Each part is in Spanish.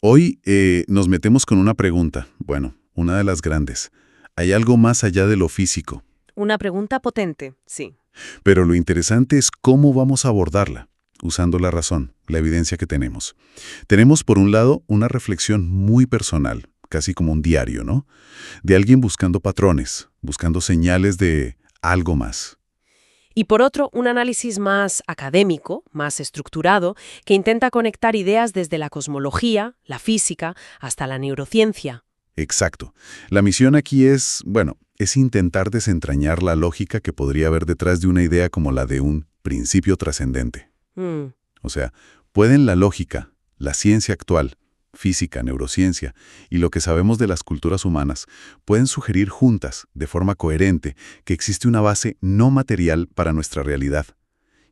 Hoy nos metemos con una pregunta, bueno, una de las grandes. ¿Hay algo más allá de lo físico? Una pregunta potente, sí. Pero lo interesante es cómo vamos a abordarla, usando la razón, la evidencia que tenemos. Tenemos, por un lado, una reflexión muy personal, casi como un diario, ¿no? De alguien buscando patrones, buscando señales de algo más. Y por otro, un análisis más académico, más estructurado, que intenta conectar ideas desde la cosmología, la física, hasta la neurociencia. Exacto. La misión aquí es, bueno, es intentar desentrañar la lógica que podría haber detrás de una idea como la de un principio trascendente. Mm, O sea, ¿pueden la lógica, la ciencia actual, física, neurociencia y lo que sabemos de las culturas humanas, pueden sugerir juntas, de forma coherente, que existe una base no material para nuestra realidad?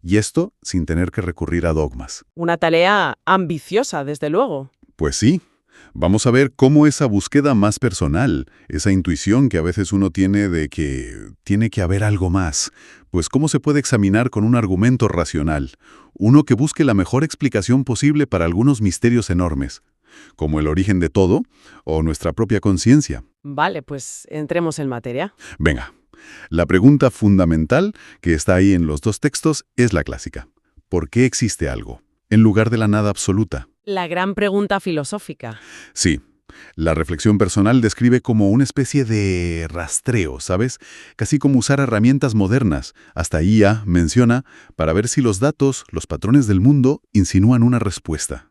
Y esto sin tener que recurrir a dogmas. Una tarea ambiciosa, desde luego. Pues sí. Vamos a ver cómo esa búsqueda más personal, esa intuición que a veces uno tiene de que tiene que haber algo más, pues cómo se puede examinar con un argumento racional, uno que busque la mejor explicación posible para algunos misterios enormes, como el origen de todo o nuestra propia conciencia. Vale, pues entremos en materia. Venga, la pregunta fundamental que está ahí en los dos textos es la clásica. ¿Por qué existe algo, en lugar de la nada absoluta? La gran pregunta filosófica. Sí, la reflexión personal describe como una especie de rastreo, ¿sabes? Casi como usar herramientas modernas, hasta IA menciona, para ver si los datos, los patrones del mundo, insinúan una respuesta.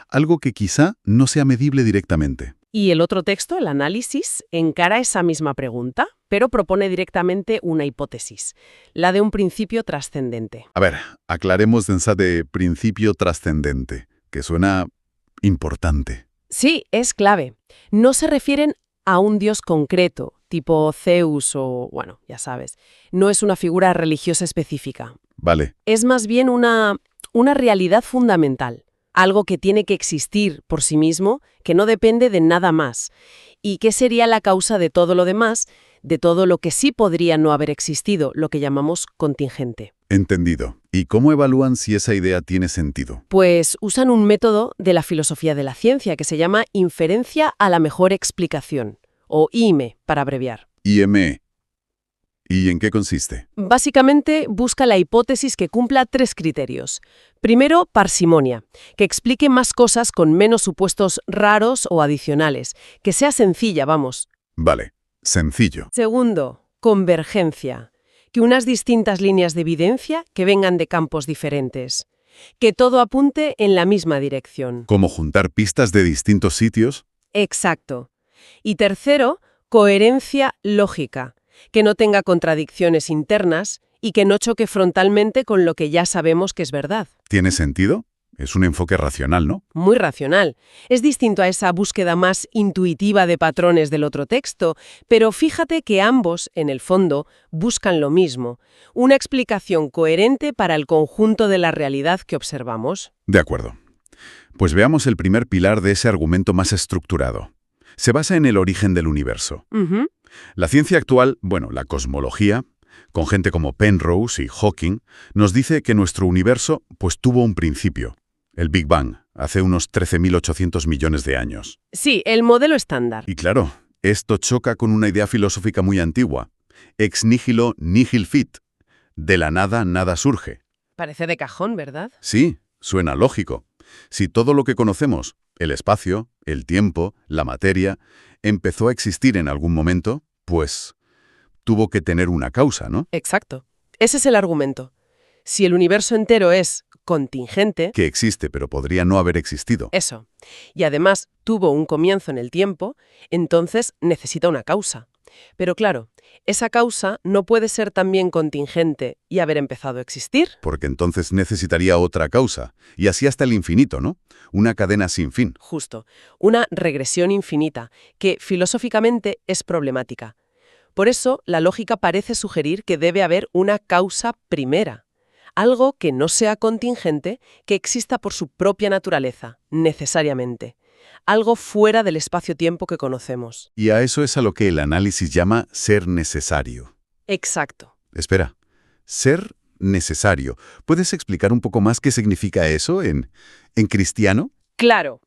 Algo que quizá no sea medible directamente. Y el otro texto, el análisis, encara esa misma pregunta, pero propone directamente una hipótesis, la de un principio trascendente. A ver, aclaremos esa de principio trascendente, que suena importante. Sí, es clave. No se refieren a un dios concreto, tipo Zeus o, bueno, ya sabes. No es una figura religiosa específica. Vale, Es más bien una realidad fundamental, algo que tiene que existir por sí mismo, que no depende de nada más, y que sería la causa de todo lo demás, de todo lo que sí podría no haber existido, lo que llamamos contingente. entendido. ¿Y cómo evalúan si esa idea tiene sentido? Pues usan un método de la filosofía de la ciencia que se llama inferencia a la mejor explicación, o IME, para abreviar. IME. ¿Y en qué consiste? Básicamente busca la hipótesis que cumpla 3 criterios. Primero, parsimonia, que explique más cosas con menos supuestos raros o adicionales, que sea sencilla, vamos. Vale, sencillo. Segundo, convergencia, que unas distintas líneas de evidencia que vengan de campos diferentes, que todo apunte en la misma dirección. ¿Cómo juntar pistas de distintos sitios? Exacto. Y tercero, coherencia lógica, que no tenga contradicciones internas y que no choque frontalmente con lo que ya sabemos que es verdad. ¿Tiene sentido? Es un enfoque racional, ¿no? Muy racional. Es distinto a esa búsqueda más intuitiva de patrones del otro texto, pero fíjate que ambos, en el fondo, buscan lo mismo, una explicación coherente para el conjunto de la realidad que observamos. De acuerdo. Pues veamos el primer pilar de ese argumento más estructurado. Se basa en el origen del universo. Ujú. La ciencia actual, bueno, la cosmología, con gente como Penrose y Hawking, nos dice que nuestro universo pues tuvo un principio, el Big Bang, hace unos 13.800 millones de años. Sí, el modelo estándar. Y claro, esto choca con una idea filosófica muy antigua. Ex nihilo nihil fit. De la nada, nada surge. Parece de cajón, ¿verdad? Sí, suena lógico. Si todo lo que conocemos, el espacio, el tiempo, la materia, empezó a existir en algún momento, pues tuvo que tener una causa, ¿no? Exacto. Ese es el argumento. Si el universo entero es contingente, Que existe, pero podría no haber existido. eso, y además tuvo un comienzo en el tiempo, entonces necesita una causa. Pero claro, esa causa no puede ser también contingente y haber empezado a existir. Porque entonces necesitaría otra causa. Y así hasta el infinito, ¿no? Una cadena sin fin. Justo, una regresión infinita, que filosóficamente es problemática. Por eso, la lógica parece sugerir que debe haber una causa primera. Algo que no sea contingente, que exista por su propia naturaleza, necesariamente. Algo fuera del espacio-tiempo que conocemos. Y a eso es a lo que el análisis llama ser necesario. Exacto. Espera, ser necesario. ¿Puedes explicar un poco más qué significa eso en cristiano? Claro.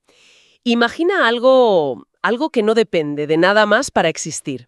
Imagina algo que no depende de nada más para existir.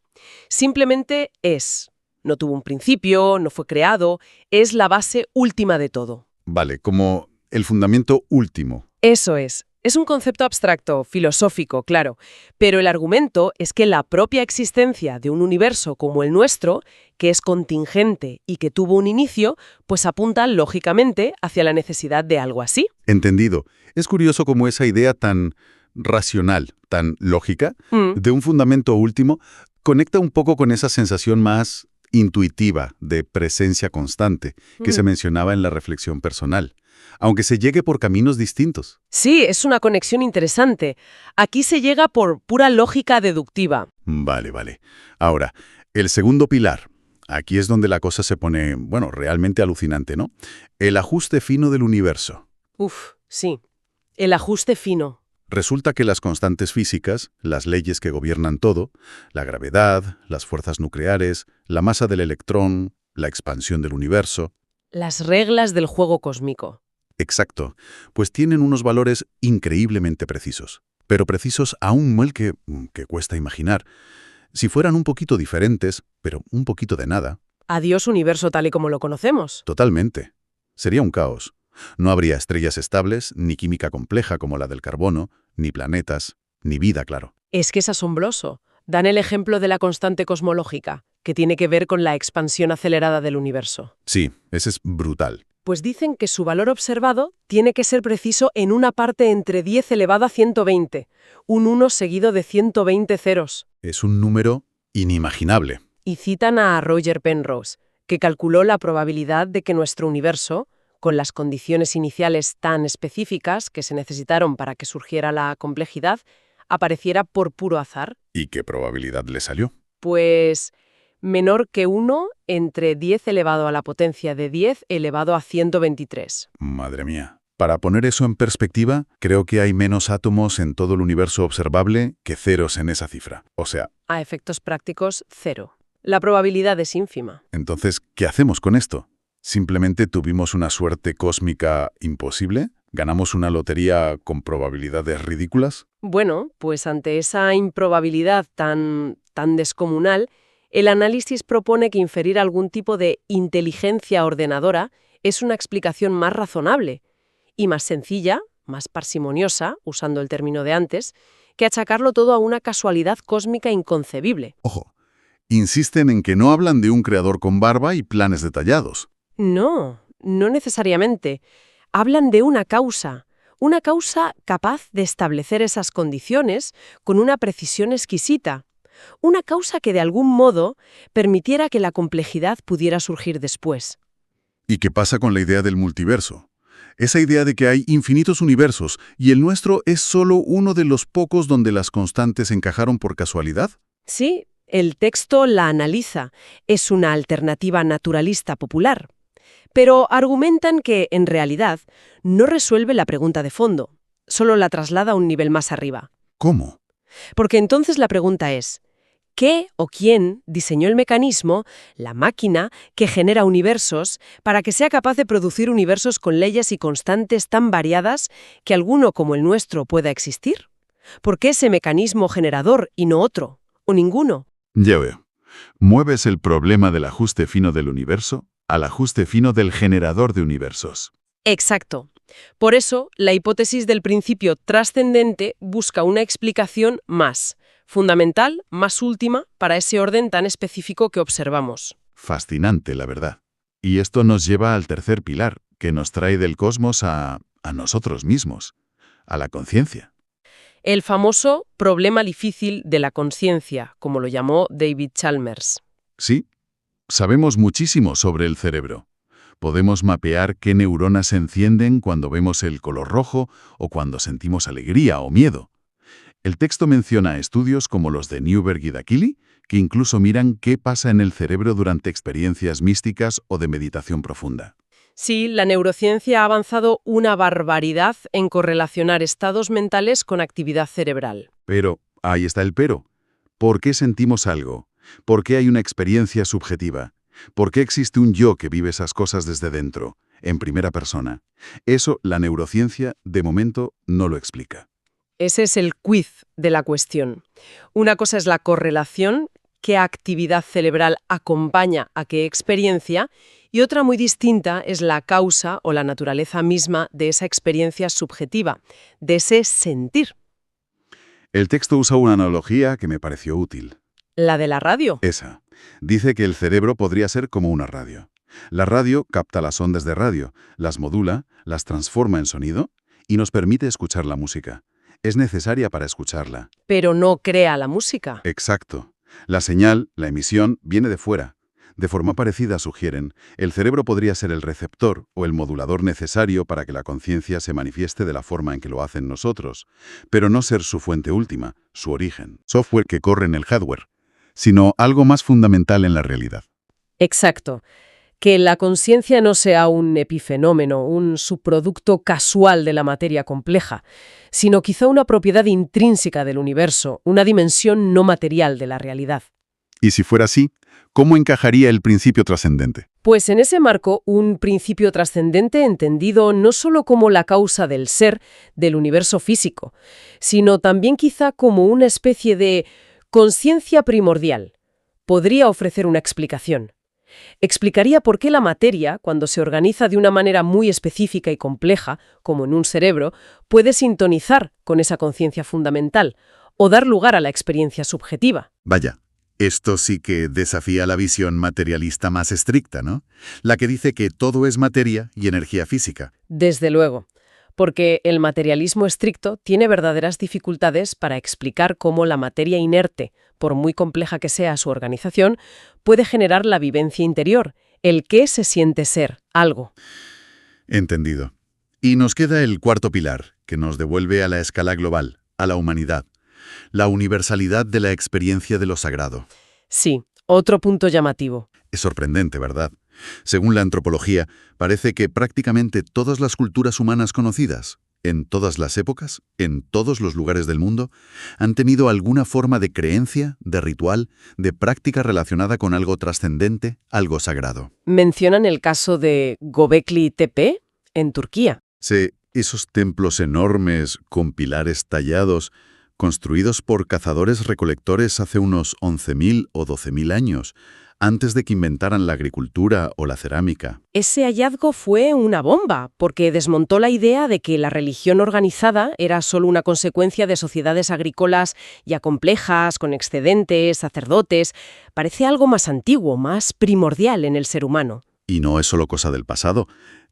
Simplemente es. No tuvo un principio, no fue creado, es la base última de todo. Vale, como el fundamento último. Eso es. Es un concepto abstracto, filosófico, claro, pero el argumento es que la propia existencia de un universo como el nuestro, que es contingente y que tuvo un inicio, pues apunta lógicamente hacia la necesidad de algo así. Entendido. Es curioso cómo esa idea tan racional, tan lógica, Mm. de un fundamento último, conecta un poco con esa sensación más intuitiva de presencia constante que se mencionaba en la reflexión personal, aunque se llegue por caminos distintos. Sí, es una conexión interesante. Aquí se llega por pura lógica deductiva. Vale, vale. Ahora, el segundo pilar. Aquí es donde la cosa se pone, bueno, realmente alucinante, ¿no? El ajuste fino del universo. Uf, sí. El ajuste fino. Resulta que las constantes físicas, las leyes que gobiernan todo, la gravedad, las fuerzas nucleares, la masa del electrón, la expansión del universo, Las reglas del juego cósmico. exacto, pues tienen unos valores increíblemente precisos, pero precisos a un nivel que cuesta imaginar. Si fueran un poquito diferentes, pero un poquito de nada, Adiós universo tal y como lo conocemos. totalmente. Sería un caos. No habría estrellas estables, ni química compleja como la del carbono, ni planetas, ni vida, claro. Es que es asombroso. Dan el ejemplo de la constante cosmológica, que tiene que ver con la expansión acelerada del universo. Sí, ese es brutal. Pues dicen que su valor observado tiene que ser preciso en una parte entre 10 elevado a 120, un 1 seguido de 120 ceros. Es un número inimaginable. Y citan a Roger Penrose, que calculó la probabilidad de que nuestro universo, con las condiciones iniciales tan específicas que se necesitaron para que surgiera la complejidad, apareciera por puro azar. ¿Y qué probabilidad le salió? Pues menor que 1 entre 10 elevado a la potencia de 10 elevado a 123. Madre mía. Para poner eso en perspectiva, creo que hay menos átomos en todo el universo observable que ceros en esa cifra. O sea, A efectos prácticos, 0. La probabilidad es ínfima. entonces, ¿qué hacemos con esto? ¿Simplemente tuvimos una suerte cósmica imposible? ¿Ganamos una lotería con probabilidades ridículas? Bueno, pues ante esa improbabilidad tan descomunal, el análisis propone que inferir algún tipo de inteligencia ordenadora es una explicación más razonable y más sencilla, más parsimoniosa, usando el término de antes, que achacarlo todo a una casualidad cósmica inconcebible. Ojo, insisten en que no hablan de un creador con barba y planes detallados. No, no necesariamente. Hablan de una causa capaz de establecer esas condiciones con una precisión exquisita, una causa que de algún modo permitiera que la complejidad pudiera surgir después. ¿Y qué pasa con la idea del multiverso? Esa idea de que hay infinitos universos y el nuestro es solo uno de los pocos donde las constantes encajaron por casualidad. Sí, el texto la analiza. Es una alternativa naturalista popular. Pero argumentan que, en realidad, no resuelve la pregunta de fondo, solo la traslada a un nivel más arriba. ¿Cómo? Porque entonces la pregunta es, ¿qué o quién diseñó el mecanismo, la máquina, que genera universos, para que sea capaz de producir universos con leyes y constantes tan variadas que alguno como el nuestro pueda existir? ¿Por qué ese mecanismo generador y no otro, o ninguno? Ya veo. Mueves el problema del ajuste fino del universo al ajuste fino del generador de universos. Exacto. Por eso, la hipótesis del principio trascendente busca una explicación más fundamental, más última, para ese orden tan específico que observamos. Fascinante, la verdad. Y esto nos lleva al tercer pilar, que nos trae del cosmos a nosotros mismos, a la conciencia. El famoso problema difícil de la conciencia, como lo llamó David Chalmers. Sí, sabemos muchísimo sobre el cerebro. Podemos mapear qué neuronas se encienden cuando vemos el color rojo o cuando sentimos alegría o miedo. El texto menciona estudios como los de Newberg y Dakili, que incluso miran qué pasa en el cerebro durante experiencias místicas o de meditación profunda. Sí, la neurociencia ha avanzado una barbaridad en correlacionar estados mentales con actividad cerebral. Pero, ahí está el pero. ¿Por qué sentimos algo? ¿Por qué hay una experiencia subjetiva? ¿Por qué existe un yo que vive esas cosas desde dentro, en primera persona? Eso la neurociencia, de momento, no lo explica. ese es el quiz de la cuestión. Una cosa es la correlación, qué actividad cerebral acompaña a qué experiencia, y otra muy distinta es la causa o la naturaleza misma de esa experiencia subjetiva, de ese sentir. El texto usa una analogía que me pareció útil. ¿La de la radio? Esa. Dice que el cerebro podría ser como una radio. La radio capta las ondas de radio, las modula, las transforma en sonido y nos permite escuchar la música. Es necesaria para escucharla. Pero no crea la música. Exacto. La señal, la emisión, viene de fuera. De forma parecida, sugieren, el cerebro podría ser el receptor o el modulador necesario para que la conciencia se manifieste de la forma en que lo hacen nosotros, pero no ser su fuente última, su origen, software que corre en el hardware, sino algo más fundamental en la realidad. Exacto. Que la conciencia no sea un epifenómeno, un subproducto casual de la materia compleja, sino quizá una propiedad intrínseca del universo, una dimensión no material de la realidad. Y si fuera así, ¿cómo encajaría el principio trascendente? Pues en ese marco, un principio trascendente entendido no solo como la causa del ser, del universo físico, sino también quizá como una especie de conciencia primordial. Podría ofrecer una explicación. Explicaría por qué la materia, cuando se organiza de una manera muy específica y compleja, como en un cerebro, puede sintonizar con esa conciencia fundamental o dar lugar a la experiencia subjetiva. Vaya, esto sí que desafía la visión materialista más estricta, ¿no? La que dice que todo es materia y energía física. Desde luego, porque el materialismo estricto tiene verdaderas dificultades para explicar cómo la materia inerte, por muy compleja que sea su organización, puede generar la vivencia interior, el que se siente ser, algo. Entendido. Y nos queda el cuarto pilar, que nos devuelve a la escala global, a la humanidad. La universalidad de la experiencia de lo sagrado. Sí, otro punto llamativo. Es sorprendente, ¿verdad? Según la antropología, parece que prácticamente todas las culturas humanas conocidas, en todas las épocas, en todos los lugares del mundo, han tenido alguna forma de creencia, de ritual, de práctica relacionada con algo trascendente, algo sagrado. Mencionan el caso de Göbekli Tepe, en Turquía. Sí, esos templos enormes, con pilares tallados, construidos por cazadores-recolectores hace unos 11.000 o 12.000 años, antes de que inventaran la agricultura o la cerámica. Ese hallazgo fue una bomba, porque desmontó la idea de que la religión organizada era solo una consecuencia de sociedades agrícolas ya complejas, con excedentes, sacerdotes. Parece algo más antiguo, más primordial en el ser humano. Y no es solo cosa del pasado.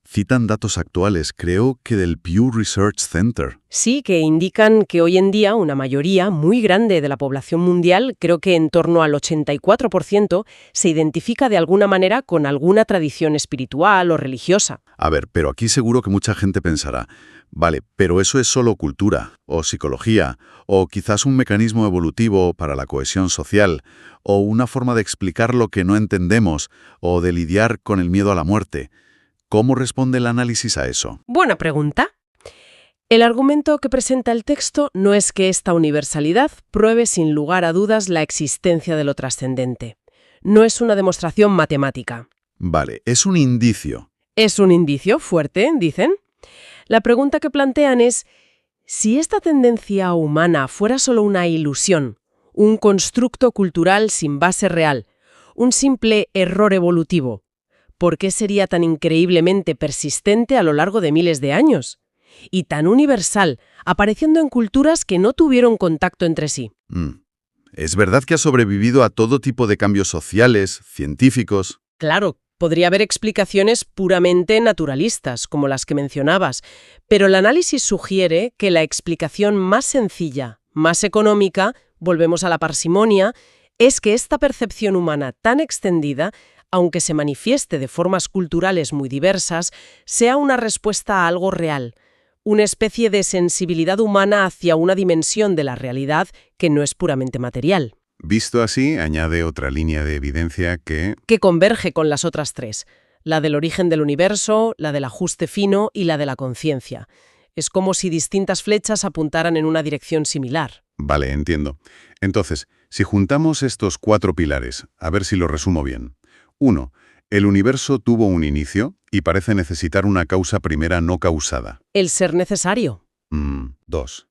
Citan datos actuales, creo que del Pew Research Center. Sí, que indican que hoy en día una mayoría muy grande de la población mundial, creo que en torno al 84%, se identifica de alguna manera con alguna tradición espiritual o religiosa. A ver, pero aquí seguro que mucha gente pensará, vale, pero eso es solo cultura, o psicología, o quizás un mecanismo evolutivo para la cohesión social, o una forma de explicar lo que no entendemos, o de lidiar con el miedo a la muerte. ¿Cómo responde el análisis a eso? Buena pregunta. El argumento que presenta el texto no es que esta universalidad pruebe sin lugar a dudas la existencia de lo trascendente. No es una demostración matemática. Vale, es un indicio. Es un indicio fuerte, dicen. La pregunta que plantean es, si esta tendencia humana fuera solo una ilusión, un constructo cultural sin base real, un simple error evolutivo, ¿por qué sería tan increíblemente persistente a lo largo de miles de años? Y tan universal, apareciendo en culturas que no tuvieron contacto entre sí. Es verdad que ha sobrevivido a todo tipo de cambios sociales, científicos. Claro, podría haber explicaciones puramente naturalistas, como las que mencionabas, pero el análisis sugiere que la explicación más sencilla, más económica, volvemos a la parsimonia, es que esta percepción humana tan extendida, aunque se manifieste de formas culturales muy diversas, sea una respuesta a algo real, una especie de sensibilidad humana hacia una dimensión de la realidad que no es puramente material. Visto así, añade otra línea de evidencia que converge con las otras tres, la del origen del universo, la del ajuste fino y la de la conciencia. Es como si distintas flechas apuntaran en una dirección similar. Vale, entiendo. Entonces, si juntamos estos 4 pilares, a ver si lo resumo bien. 1. El universo tuvo un inicio y parece necesitar una causa primera no causada. El ser necesario. 2.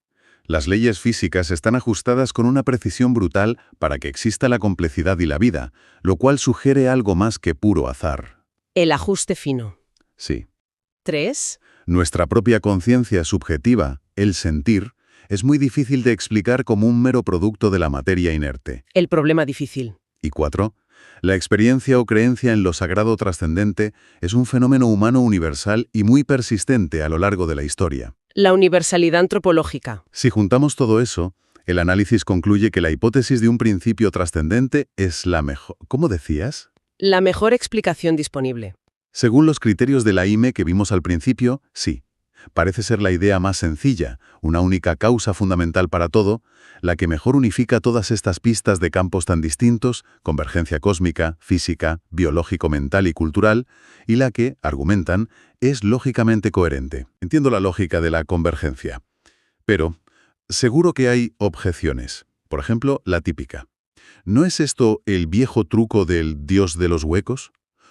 Las leyes físicas están ajustadas con una precisión brutal para que exista la complejidad y la vida, lo cual sugiere algo más que puro azar. El ajuste fino. Sí. 3. Nuestra propia conciencia subjetiva, el sentir, es muy difícil de explicar como un mero producto de la materia inerte. El problema difícil. Y 4. La experiencia o creencia en lo sagrado trascendente es un fenómeno humano universal y muy persistente a lo largo de la historia. La universalidad antropológica. Si juntamos todo eso, el análisis concluye que la hipótesis de un principio trascendente es la mejor. ¿Cómo decías? La mejor explicación disponible. Según los criterios de la IME que vimos al principio, sí. Parece ser la idea más sencilla, una única causa fundamental para todo, la que mejor unifica todas estas pistas de campos tan distintos, convergencia cósmica, física, biológico-mental y cultural, y la que, argumentan, es lógicamente coherente. Entiendo la lógica de la convergencia. Pero seguro que hay objeciones. Por ejemplo, la típica. ¿No es esto el viejo truco del Dios de los huecos?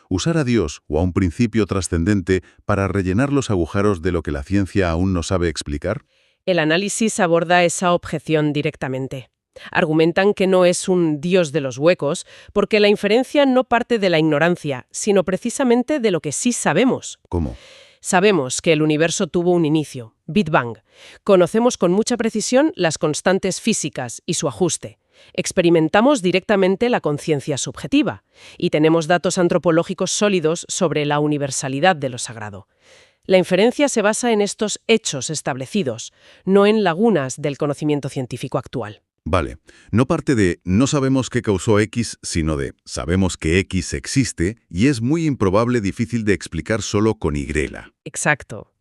Usar a Dios o a un principio trascendente para rellenar los agujeros de lo que la ciencia aún no sabe explicar. El análisis aborda esa objeción directamente. Argumentan que no es un Dios de los huecos, porque la inferencia no parte de la ignorancia, sino precisamente de lo que sí sabemos. ¿Cómo? Sabemos que el universo tuvo un inicio, Big Bang. Conocemos con mucha precisión las constantes físicas y su ajuste. Experimentamos directamente la conciencia subjetiva y tenemos datos antropológicos sólidos sobre la universalidad de lo sagrado. La inferencia se basa en estos hechos establecidos, no en lagunas del conocimiento científico actual. Vale, no parte de no sabemos qué causó X, sino de sabemos que X existe y es muy improbable, difícil de explicar solo con Y. Exacto.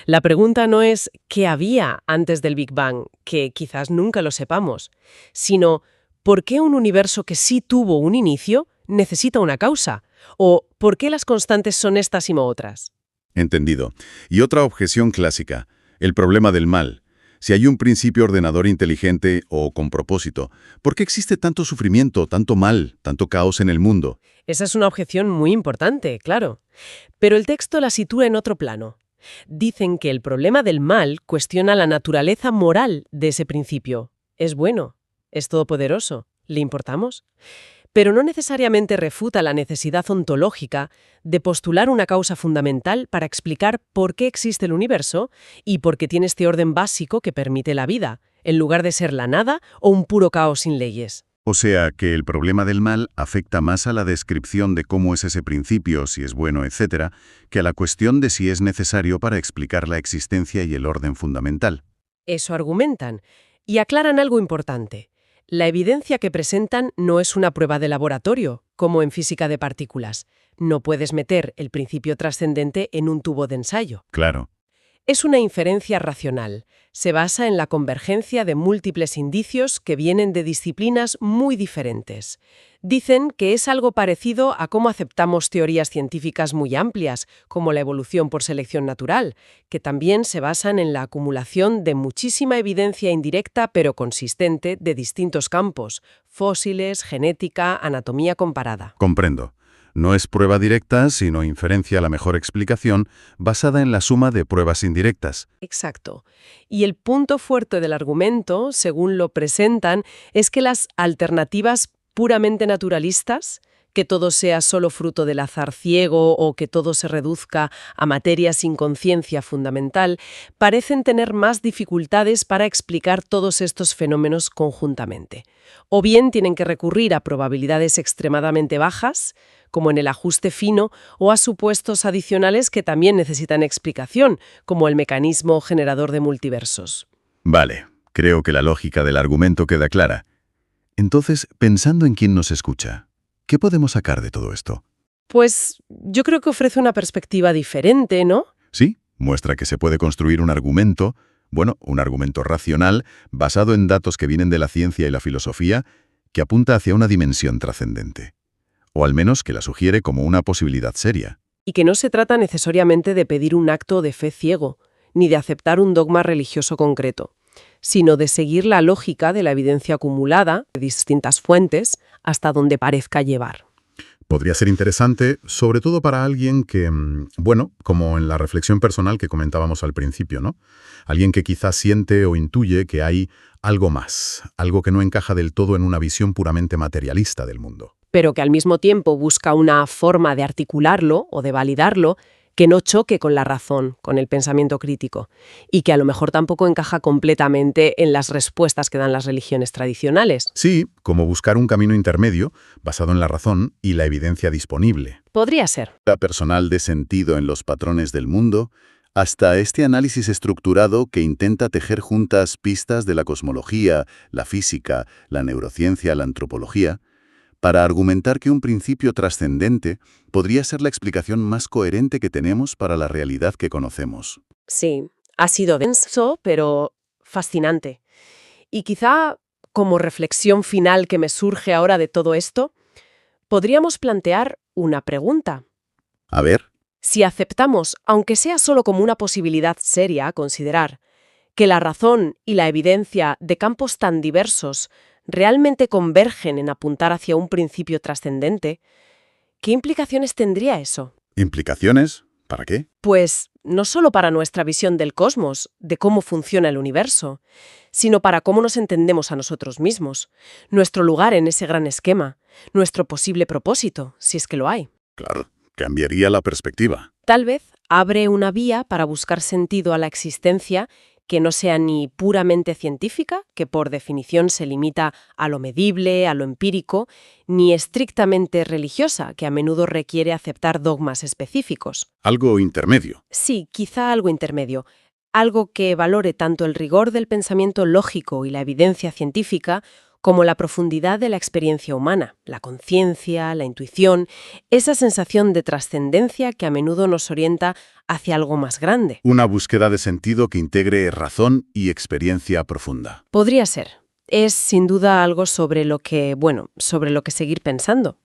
La pregunta no es ¿qué había antes del Big Bang?, que quizás nunca lo sepamos, sino ¿por qué un universo que sí tuvo un inicio necesita una causa? ¿O por qué las constantes son estas y no otras? Entendido. Y otra objeción clásica, el problema del mal. Si hay un principio ordenador inteligente o con propósito, ¿por qué existe tanto sufrimiento, tanto mal, tanto caos en el mundo? Esa es una objeción muy importante, claro. Pero el texto la sitúa en otro plano. Dicen que el problema del mal cuestiona la naturaleza moral de ese principio. ¿Es bueno? ¿Es todopoderoso? ¿Le importamos? Pero no necesariamente refuta la necesidad ontológica de postular una causa fundamental para explicar por qué existe el universo y por qué tiene este orden básico que permite la vida, en lugar de ser la nada o un puro caos sin leyes. O sea, que el problema del mal afecta más a la descripción de cómo es ese principio, si es bueno, etc., que a la cuestión de si es necesario para explicar la existencia y el orden fundamental. Eso argumentan. Y aclaran algo importante. La evidencia que presentan no es una prueba de laboratorio, como en física de partículas. No puedes meter el principio trascendente en un tubo de ensayo. Claro. Es una inferencia racional. Se basa en la convergencia de múltiples indicios que vienen de disciplinas muy diferentes. Dicen que es algo parecido a cómo aceptamos teorías científicas muy amplias, como la evolución por selección natural, que también se basan en la acumulación de muchísima evidencia indirecta pero consistente de distintos campos: fósiles, genética, anatomía comparada. Comprendo. No es prueba directa, sino inferencia a la mejor explicación, basada en la suma de pruebas indirectas. Exacto. Y el punto fuerte del argumento, según lo presentan, es que las alternativas puramente naturalistas, que todo sea solo fruto del azar ciego o que todo se reduzca a materia sin conciencia fundamental, parecen tener más dificultades para explicar todos estos fenómenos conjuntamente. O bien tienen que recurrir a probabilidades extremadamente bajas, como en el ajuste fino, o a supuestos adicionales que también necesitan explicación, como el mecanismo generador de multiversos. Vale, creo que la lógica del argumento queda clara. Entonces, pensando en quién nos escucha, ¿qué podemos sacar de todo esto? Pues yo creo que ofrece una perspectiva diferente, ¿no? Sí, muestra que se puede construir un argumento, un argumento racional, basado en datos que vienen de la ciencia y la filosofía, que apunta hacia una dimensión trascendente. O al menos que la sugiere como una posibilidad seria. Y que no se trata necesariamente de pedir un acto de fe ciego, ni de aceptar un dogma religioso concreto, sino de seguir la lógica de la evidencia acumulada de distintas fuentes hasta donde parezca llevar. Podría ser interesante, sobre todo para alguien que, bueno, como en la reflexión personal que comentábamos al principio, ¿no? Alguien que quizás siente o intuye que hay algo más, algo que no encaja del todo en una visión puramente materialista del mundo. Pero que al mismo tiempo busca una forma de articularlo o de validarlo que no choque con la razón, con el pensamiento crítico, y que a lo mejor tampoco encaja completamente en las respuestas que dan las religiones tradicionales. Sí, como buscar un camino intermedio basado en la razón y la evidencia disponible. Podría ser. La personal de sentido en los patrones del mundo, hasta este análisis estructurado que intenta tejer juntas pistas de la cosmología, la física, la neurociencia, la antropología, para argumentar que un principio trascendente podría ser la explicación más coherente que tenemos para la realidad que conocemos. Sí, ha sido denso, pero fascinante. Y quizá, como reflexión final que me surge ahora de todo esto, podríamos plantear una pregunta. A ver, Si aceptamos, aunque sea solo como una posibilidad seria a considerar, que la razón y la evidencia de campos tan diversos realmente convergen en apuntar hacia un principio trascendente, ¿qué implicaciones tendría eso? ¿implicaciones? ¿Para qué? Pues no solo para nuestra visión del cosmos, de cómo funciona el universo, sino para cómo nos entendemos a nosotros mismos, nuestro lugar en ese gran esquema, nuestro posible propósito, si es que lo hay. Claro, cambiaría la perspectiva. Tal vez abre una vía para buscar sentido a la existencia que no sea ni puramente científica, que por definición se limita a lo medible, a lo empírico, ni estrictamente religiosa, que a menudo requiere aceptar dogmas específicos. Algo intermedio. Sí, quizá algo intermedio. Algo que valore tanto el rigor del pensamiento lógico y la evidencia científica como la profundidad de la experiencia humana, la conciencia, la intuición, esa sensación de trascendencia que a menudo nos orienta hacia algo más grande. Una búsqueda de sentido que integre razón y experiencia profunda. Podría ser. Es sin duda algo sobre lo que seguir pensando.